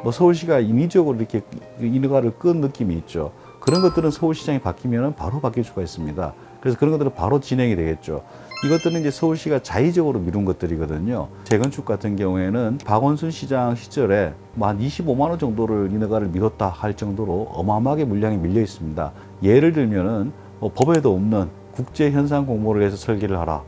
뭐 서울시가 인위적으로 이렇게 인허가를 끈 느낌이 있죠. 그런 것들은 서울시장이 바뀌면 바로 바뀔 수가 있습니다. 그래서 그런 것들은 바로 진행이 되겠죠. 이것들은 이제 서울시가 자의적으로 미룬 것들이거든요. 재건축 같은 경우에는 박원순 시장 시절에 뭐 한 25만 원 정도를 인허가를 미뤘다 할 정도로 어마어마하게 물량이 밀려 있습니다. 예를 들면은 뭐 법에도 없는 국제 현상 공모를 해서 설계를 하라.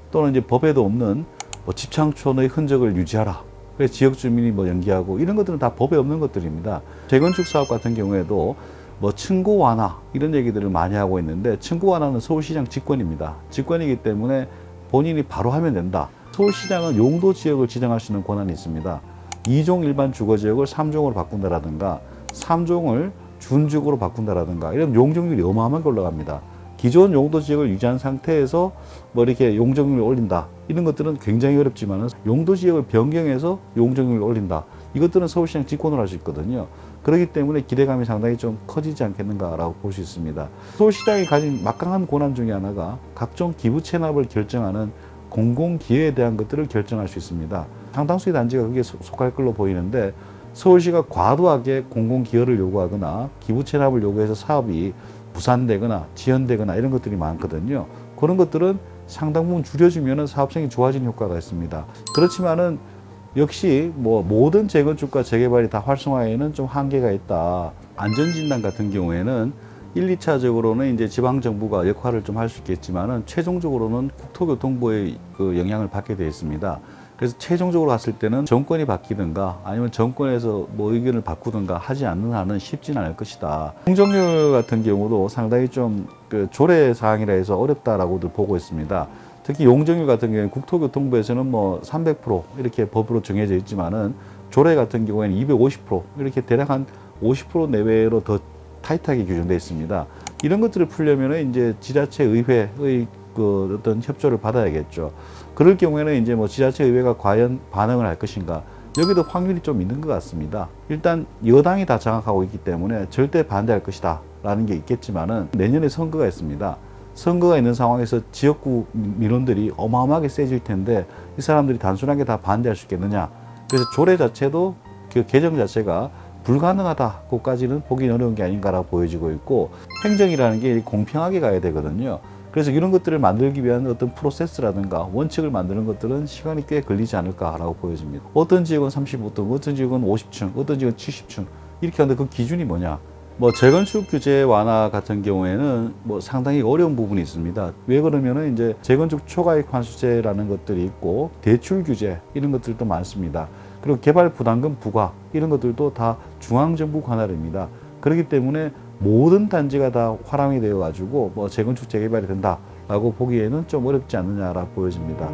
또는 이제 법에도 없는 뭐 집창촌의 흔적을 유지하라. 그래서 지역 주민이 뭐 연기하고 이런 것들은 다 법에 없는 것들입니다. 재건축 사업 같은 경우에도 뭐 층고 완화 이런 얘기들을 많이 하고 있는데 청구 완화는 서울시장 직권입니다. 직권이기 때문에 본인이 바로 하면 된다. 서울시장은 용도 지역을 지정할 수 있는 권한이 있습니다. 2종 일반 주거지역을 3종으로 바꾼다라든가 3종을 준지역으로 바꾼다라든가 이런 용적률이 어마어마하게 올라갑니다. 기존 용도 지역을 유지한 상태에서 뭐 이렇게 용적률을 올린다. 이런 것들은 굉장히 어렵지만 용도 지역을 변경해서 용적률을 올린다. 이것들은 서울시장 직권으로 할 수 있거든요. 그렇기 때문에 기대감이 상당히 좀 커지지 않겠는가라고 볼 수 있습니다. 서울시장이 가진 막강한 권한 중에 하나가 각종 기부 체납을 결정하는 공공기여에 대한 것들을 결정할 수 있습니다. 상당수의 단지가 그게 속할 걸로 보이는데 서울시가 과도하게 공공기여를 요구하거나 기부 체납을 요구해서 사업이 무산되거나 지연되거나 이런 것들이 많거든요. 그런 것들은 상당 부분 줄여주면 사업성이 좋아지는 효과가 있습니다. 그렇지만은 역시 뭐 모든 재건축과 재개발이 다 활성화에는 좀 한계가 있다. 안전진단 같은 경우에는 1, 2차적으로는 이제 지방정부가 역할을 좀 할 수 있겠지만은 최종적으로는 국토교통부의 그 영향을 받게 되어 있습니다. 그래서 최종적으로 갔을 때는 정권이 바뀌든가 아니면 정권에서 뭐 의견을 바꾸든가 하지 않는 한은 쉽지는 않을 것이다. 공정률 같은 경우도 상당히 좀 그 조례 사항이라 해서 어렵다라고들 보고 있습니다. 특히 용적률 같은 경우에는 국토교통부에서는 뭐 300% 이렇게 법으로 정해져 있지만은 조례 같은 경우에는 250% 이렇게 대략 한 50% 내외로 더 타이트하게 규정되어 있습니다. 이런 것들을 풀려면은 이제 지자체 의회의 그 어떤 협조를 받아야겠죠. 그럴 경우에는 이제 뭐 지자체 의회가 과연 반응을 할 것인가. 여기도 확률이 좀 있는 것 같습니다. 일단 여당이 다 장악하고 있기 때문에 절대 반대할 것이다 라는 게 있겠지만은 내년에 선거가 있습니다. 선거가 있는 상황에서 지역구 민원들이 어마어마하게 세질 텐데 이 사람들이 단순하게 다 반대할 수 있겠느냐. 그래서 조례 자체도 그 개정 자체가 불가능하다고까지는 보기 어려운 게 아닌가라고 보여지고 있고 행정이라는 게 공평하게 가야 되거든요. 그래서 이런 것들을 만들기 위한 어떤 프로세스라든가 원칙을 만드는 것들은 시간이 꽤 걸리지 않을까라고 보여집니다. 어떤 지역은 35층, 어떤 지역은 50층, 어떤 지역은 70층 이렇게 하는데 그 기준이 뭐냐? 뭐 재건축 규제 완화 같은 경우에는 뭐 상당히 어려운 부분이 있습니다. 왜 그러면은 이제 재건축 초과이익 환수제라는 것들이 있고 대출 규제 이런 것들도 많습니다. 그리고 개발 부담금 부과 이런 것들도 다 중앙정부 관할입니다. 그렇기 때문에 모든 단지가 다 화랑이 되어 가지고 뭐 재건축 재개발이 된다라고 보기에는 좀 어렵지 않느냐라고 보여집니다.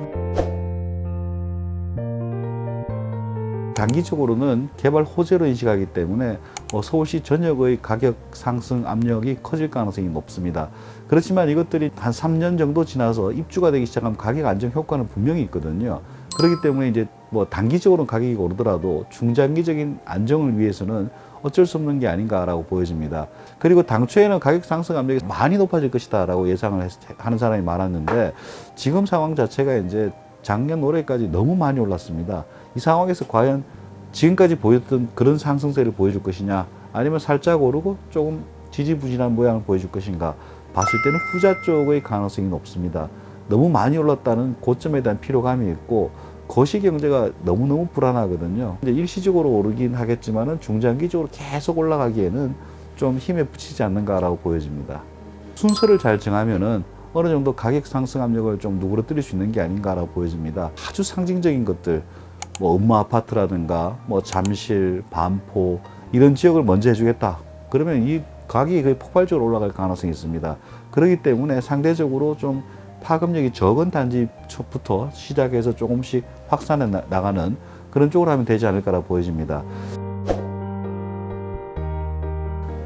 단기적으로는 개발 호재로 인식하기 때문에 서울시 전역의 가격 상승 압력이 커질 가능성이 높습니다. 그렇지만 이것들이 한 3년 정도 지나서 입주가 되기 시작하면 가격 안정 효과는 분명히 있거든요. 그렇기 때문에 이제 뭐 단기적으로는 가격이 오르더라도 중장기적인 안정을 위해서는 어쩔 수 없는 게 아닌가라고 보여집니다. 그리고 당초에는 가격 상승 압력이 많이 높아질 것이다라고 예상을 하는 사람이 많았는데 지금 상황 자체가 이제 작년 올해까지 너무 많이 올랐습니다. 이 상황에서 과연 지금까지 보였던 그런 상승세를 보여줄 것이냐 아니면 살짝 오르고 조금 지지부진한 모양을 보여줄 것인가 봤을 때는 후자 쪽의 가능성이 높습니다. 너무 많이 올랐다는 고점에 대한 피로감이 있고 거시경제가 너무너무 불안하거든요. 이제 일시적으로 오르긴 하겠지만은 중장기적으로 계속 올라가기에는 좀 힘에 부치지 않는가라고 보여집니다. 순서를 잘 정하면은 어느 정도 가격 상승 압력을 좀 누그러뜨릴 수 있는 게 아닌가라고 보여집니다. 아주 상징적인 것들, 뭐 음마 아파트라든가 뭐 잠실, 반포 이런 지역을 먼저 해주겠다. 그러면 이 가격이 거의 폭발적으로 올라갈 가능성이 있습니다. 그렇기 때문에 상대적으로 좀 파급력이 적은 단지부터 시작해서 조금씩 확산해 나가는 그런 쪽으로 하면 되지 않을까라고 보여집니다.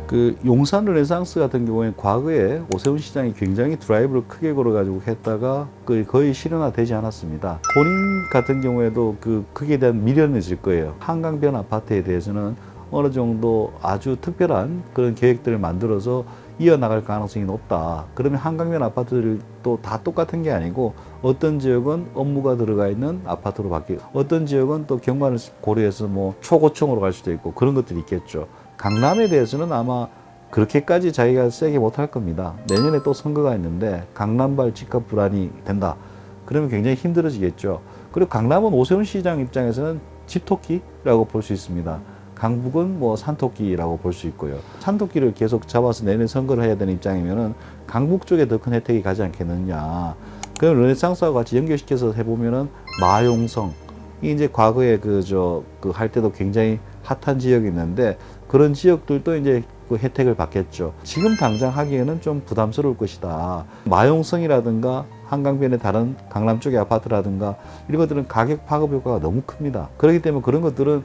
그 용산 르네상스 같은 경우에는 과거에 오세훈 시장이 굉장히 드라이브를 크게 걸어가지고 했다가 거의 실현화되지 않았습니다. 본인 같은 경우에도 그 거기에 대한 미련이 있을 거예요. 한강변 아파트에 대해서는 어느 정도 아주 특별한 그런 계획들을 만들어서 이어나갈 가능성이 높다. 그러면 한강변 아파트들도 다 똑같은 게 아니고 어떤 지역은 업무가 들어가 있는 아파트로 바뀌고 어떤 지역은 또 경관을 고려해서 뭐 초고층으로 갈 수도 있고 그런 것들이 있겠죠. 강남에 대해서는 아마 그렇게까지 자기가 세게 못할 겁니다. 내년에 또 선거가 있는데 강남발 집값 불안이 된다. 그러면 굉장히 힘들어지겠죠. 그리고 강남은 오세훈 시장 입장에서는 집토끼라고 볼 수 있습니다. 강북은 뭐 산토끼라고 볼 수 있고요. 산토끼를 계속 잡아서 내년 선거를 해야 되는 입장이면은 강북 쪽에 더 큰 혜택이 가지 않겠느냐. 그럼 르네상스하고 같이 연결시켜서 해보면은 마용성. 이 이제 과거에 할 때도 굉장히 핫한 지역이 있는데 그런 지역들도 이제 그 혜택을 받겠죠. 지금 당장 하기에는 좀 부담스러울 것이다. 마용성이라든가 한강변의 다른 강남 쪽의 아파트라든가 이런 것들은 가격 파급 효과가 너무 큽니다. 그렇기 때문에 그런 것들은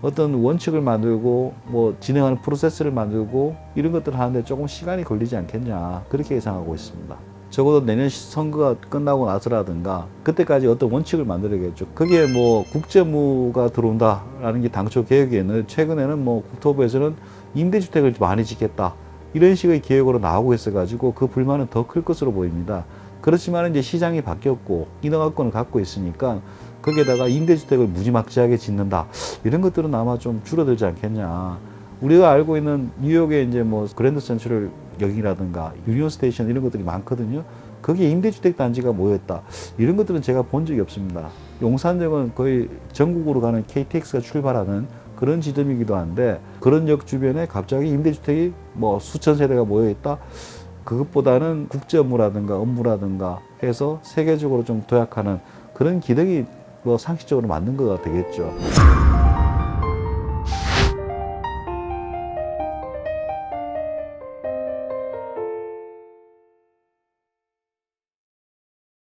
어떤 원칙을 만들고 뭐 진행하는 프로세스를 만들고 이런 것들을 하는데 조금 시간이 걸리지 않겠냐 그렇게 예상하고 있습니다. 적어도 내년 선거가 끝나고 나서라든가 그때까지 어떤 원칙을 만들어야겠죠. 그게 뭐 국제무가 들어온다라는 게 당초 계획이었는데 최근에는 뭐 국토부에서는 임대주택을 많이 짓겠다 이런 식의 계획으로 나오고 있어가지고 그 불만은 더 클 것으로 보입니다. 그렇지만 이제 시장이 바뀌었고 인허가권을 갖고 있으니까 거기에다가 임대주택을 무지막지하게 짓는다 이런 것들은 아마 좀 줄어들지 않겠냐. 우리가 알고 있는 뉴욕의 이제 뭐 그랜드 센트럴 역이라든가 유니온 스테이션 이런 것들이 많거든요. 거기에 임대주택 단지가 모였다. 이런 것들은 제가 본 적이 없습니다. 용산역은 거의 전국으로 가는 KTX가 출발하는 그런 지점이기도 한데 그런 역 주변에 갑자기 임대주택이 뭐 수천 세대가 모여있다. 그것보다는 국제 업무라든가 해서 세계적으로 좀 도약하는 그런 기능이 뭐 상식적으로 맞는 거가 되겠죠.